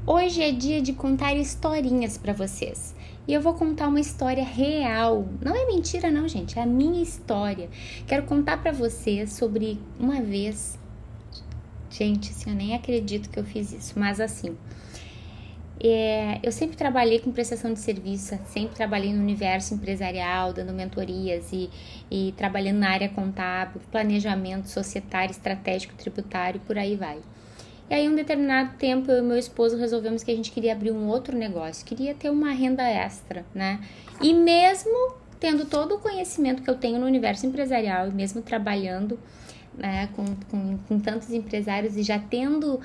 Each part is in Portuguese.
Hoje é dia de contar historinhas para vocês. E eu vou contar uma história real. Não é mentira não, gente, é a minha história. Quero contar para vocês sobre uma vez. Gente, assim, eu nem acredito que eu fiz isso, mas assim, eu sempre trabalhei com prestação de serviço, sempre trabalhei no universo empresarial, dando mentorias e trabalhando na área contábil, planejamento societário, estratégico, tributário, por aí vai. E aí, um determinado tempo, eu e meu esposo resolvemos que a gente queria abrir um outro negócio, queria ter uma renda extra, né? E mesmo tendo todo o conhecimento que eu tenho no universo empresarial e mesmo trabalhando, né, com tantos empresários e já tendo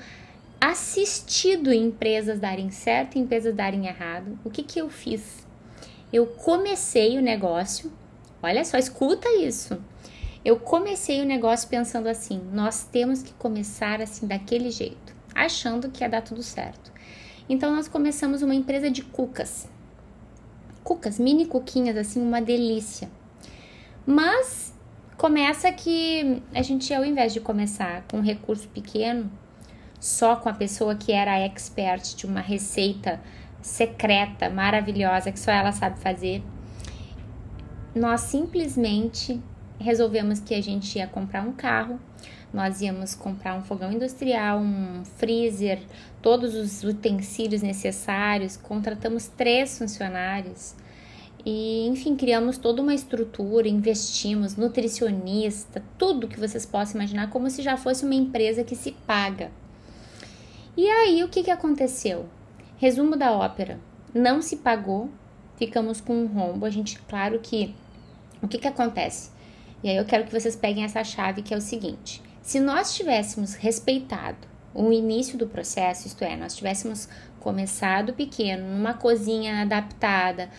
assistido empresas darem certo e empresas darem errado, o que eu fiz? Eu comecei o negócio, olha só, escuta isso. Eu comecei o negócio pensando assim, nós temos que começar assim daquele jeito, achando que ia dar tudo certo. Então nós começamos uma empresa de cucas, mini cuquinhas assim, uma delícia. Mas começa que a gente, ao invés de começar com um recurso pequeno, só com a pessoa que era a expert de uma receita secreta, maravilhosa, que só ela sabe fazer, nós simplesmente resolvemos que a gente ia comprar um carro, nós íamos comprar um fogão industrial, um freezer, todos os utensílios necessários, contratamos 3 funcionários e, enfim, criamos toda uma estrutura, investimos, nutricionista, tudo que vocês possam imaginar, como se já fosse uma empresa que se paga. E aí, o que aconteceu? Resumo da ópera, não se pagou, ficamos com um rombo, a gente, claro que, o que acontece? E aí eu quero que vocês peguem essa chave, que é o seguinte, se nós tivéssemos respeitado o início do processo, isto é, nós tivéssemos começado pequeno, numa cozinha adaptada,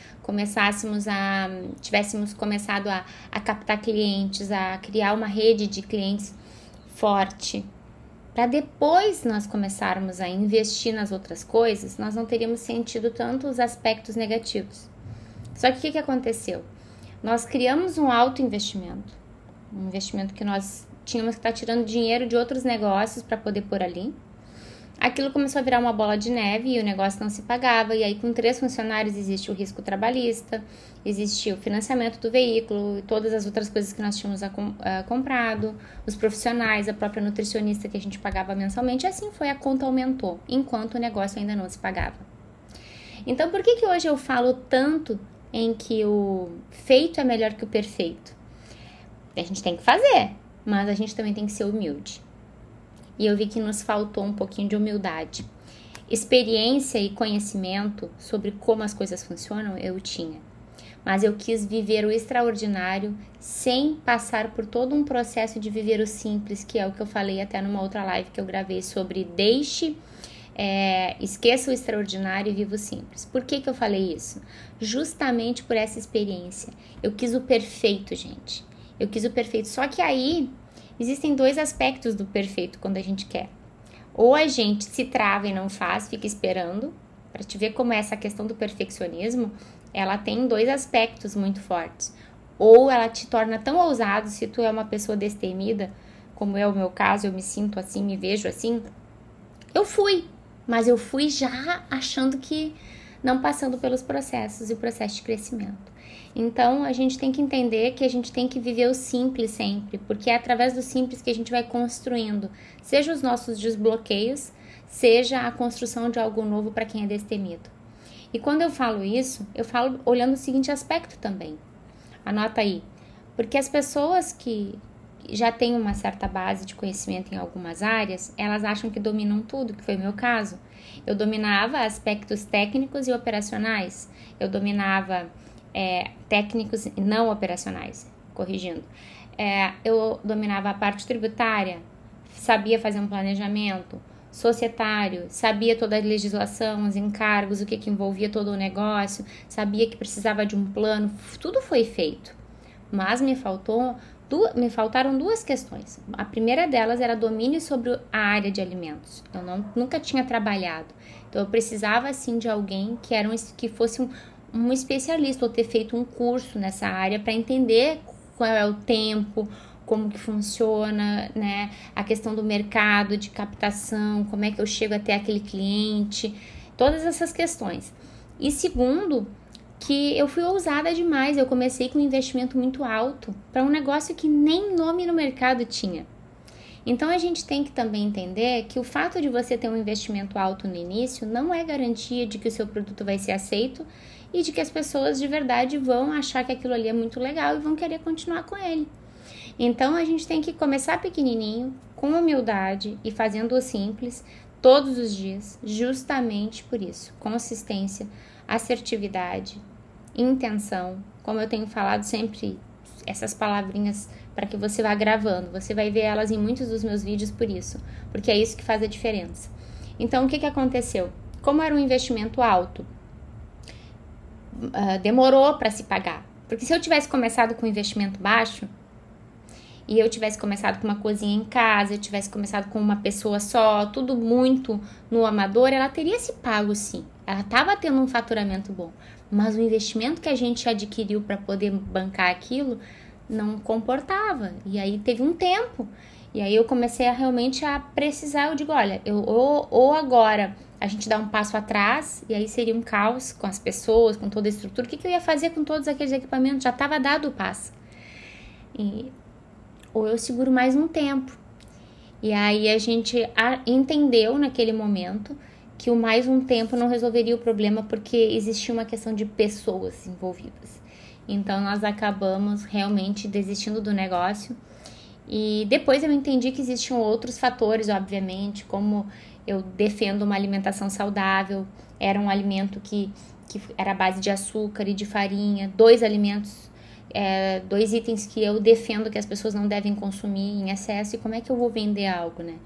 tivéssemos começado a captar clientes, a criar uma rede de clientes forte, para depois nós começarmos a investir nas outras coisas, nós não teríamos sentido tanto os aspectos negativos. Só que o que aconteceu? Nós criamos um alto investimento, um investimento que nós tínhamos que estar tirando dinheiro de outros negócios para poder pôr ali. Aquilo começou a virar uma bola de neve e o negócio não se pagava, e aí com 3 funcionários existe o risco trabalhista, existe o financiamento do veículo, e todas as outras coisas que nós tínhamos comprado, os profissionais, a própria nutricionista que a gente pagava mensalmente, e assim foi, a conta aumentou, enquanto o negócio ainda não se pagava. Então, por que hoje eu falo tanto em que o feito é melhor que o perfeito? A gente tem que fazer, mas a gente também tem que ser humilde. E eu vi que nos faltou um pouquinho de humildade. Experiência e conhecimento sobre como as coisas funcionam, eu tinha. Mas eu quis viver o extraordinário sem passar por todo um processo de viver o simples, que é o que eu falei até numa outra live que eu gravei sobre esqueça o extraordinário e viva o simples. Por que eu falei isso? Justamente por essa experiência. Eu quis o perfeito, gente. Eu quis o perfeito. Só que aí existem 2 aspectos do perfeito quando a gente quer. Ou a gente se trava e não faz, fica esperando, para te ver como essa questão do perfeccionismo, ela tem 2 aspectos muito fortes. Ou ela te torna tão ousado, se tu é uma pessoa destemida, como é o meu caso, eu me sinto assim, me vejo assim, mas eu fui já achando que não passando pelos processos e o processo de crescimento. Então, a gente tem que entender que a gente tem que viver o simples sempre, porque é através do simples que a gente vai construindo, seja os nossos desbloqueios, seja a construção de algo novo para quem é destemido. E quando eu falo isso, eu falo olhando o seguinte aspecto também. Anota aí, porque as pessoas que já têm uma certa base de conhecimento em algumas áreas, elas acham que dominam tudo, que foi o meu caso. Eu dominava aspectos técnicos e operacionais, eu dominava técnicos e não operacionais, corrigindo. Eu dominava a parte tributária, sabia fazer um planejamento, societário, sabia toda a legislação, os encargos, o que envolvia todo o negócio, sabia que precisava de um plano, tudo foi feito. Mas me faltaram 2 questões. A primeira delas era domínio sobre a área de alimentos. Eu nunca tinha trabalhado. Então, eu precisava, assim, de alguém que fosse um especialista ou ter feito um curso nessa área para entender qual é o tempo, como que funciona, né, a questão do mercado, de captação, como é que eu chego até aquele cliente, todas essas questões. E segundo, que eu fui ousada demais, eu comecei com um investimento muito alto para um negócio que nem nome no mercado tinha. Então a gente tem que também entender que o fato de você ter um investimento alto no início não é garantia de que o seu produto vai ser aceito e de que as pessoas de verdade vão achar que aquilo ali é muito legal e vão querer continuar com ele. Então a gente tem que começar pequenininho, com humildade e fazendo o simples todos os dias, justamente por isso. Consistência, assertividade, intenção, como eu tenho falado sempre, essas palavrinhas para que você vá gravando. Você vai ver elas em muitos dos meus vídeos por isso, porque é isso que faz a diferença. Então, o que aconteceu? Como era um investimento alto, demorou para se pagar. Porque se eu tivesse começado com um investimento baixo, e eu tivesse começado com uma cozinha em casa, eu tivesse começado com uma pessoa só, tudo muito no amador, ela teria se pago sim. Ela estava tendo um faturamento bom. Mas o investimento que a gente adquiriu para poder bancar aquilo não comportava. E aí teve um tempo. E aí eu comecei a realmente a precisar. Eu digo, olha, ou agora a gente dá um passo atrás, e aí seria um caos com as pessoas, com toda a estrutura. O que eu ia fazer com todos aqueles equipamentos? Já estava dado o passo. Ou eu seguro mais um tempo. E aí a gente entendeu naquele momento que o mais um tempo não resolveria o problema, porque existia uma questão de pessoas envolvidas. Então nós acabamos realmente desistindo do negócio. E depois eu entendi que existiam outros fatores, obviamente, como eu defendo uma alimentação saudável, era um alimento que era à base de açúcar e de farinha, dois itens que eu defendo que as pessoas não devem consumir em excesso, e como é que eu vou vender algo, né?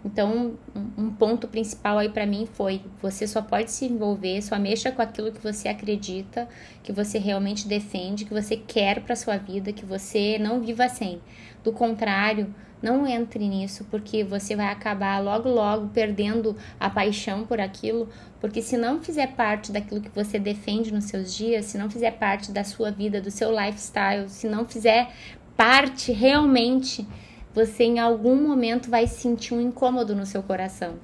Então, um ponto principal aí pra mim foi: você só pode se envolver, só mexa com aquilo que você acredita, que você realmente defende, que você quer pra sua vida, que você não viva sem. Do contrário, não entre nisso, porque você vai acabar logo perdendo a paixão por aquilo, porque se não fizer parte daquilo que você defende nos seus dias, se não fizer parte da sua vida, do seu lifestyle, se não fizer parte realmente, você em algum momento vai sentir um incômodo no seu coração.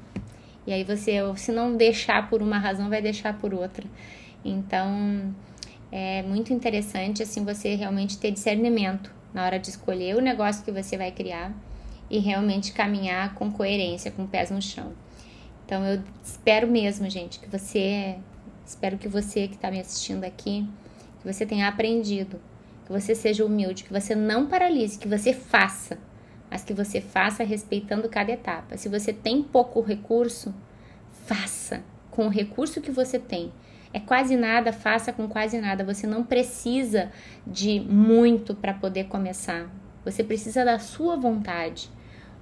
E aí você, se não deixar por uma razão, vai deixar por outra. Então, é muito interessante assim você realmente ter discernimento na hora de escolher o negócio que você vai criar e realmente caminhar com coerência, com pés no chão. Então, eu espero mesmo, gente, espero que você que está me assistindo aqui, que você tenha aprendido, que você seja humilde, que você não paralise, que você faça, mas que você faça respeitando cada etapa. Se você tem pouco recurso, faça com o recurso que você tem. É quase nada, faça com quase nada. Você não precisa de muito para poder começar. Você precisa da sua vontade.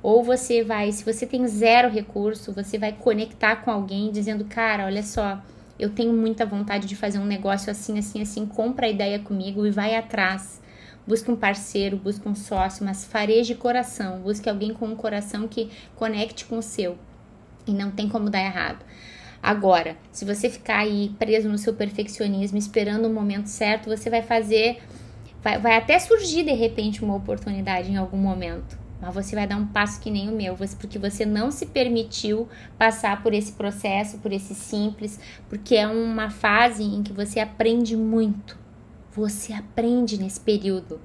Ou você vai, se você tem zero recurso, você vai conectar com alguém dizendo: cara, olha só, eu tenho muita vontade de fazer um negócio assim, assim, assim, compra a ideia comigo e vai atrás. Busque um parceiro, busque um sócio, mas fareje coração. Busque alguém com um coração que conecte com o seu. E não tem como dar errado. Agora, se você ficar aí preso no seu perfeccionismo, esperando o momento certo, você vai vai até surgir de repente uma oportunidade em algum momento, mas você vai dar um passo que nem o meu, porque você não se permitiu passar por esse processo, por esse simples, porque é uma fase em que você aprende muito, você aprende nesse período.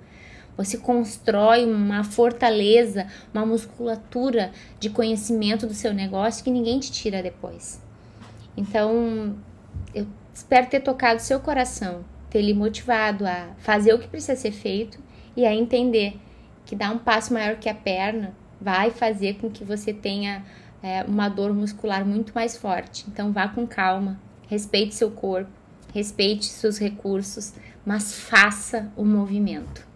Você constrói uma fortaleza, uma musculatura de conhecimento do seu negócio que ninguém te tira depois. Então, eu espero ter tocado seu coração, ter lhe motivado a fazer o que precisa ser feito e a entender que dar um passo maior que a perna vai fazer com que você tenha uma dor muscular muito mais forte. Então, vá com calma, respeite seu corpo, respeite seus recursos, mas faça o movimento.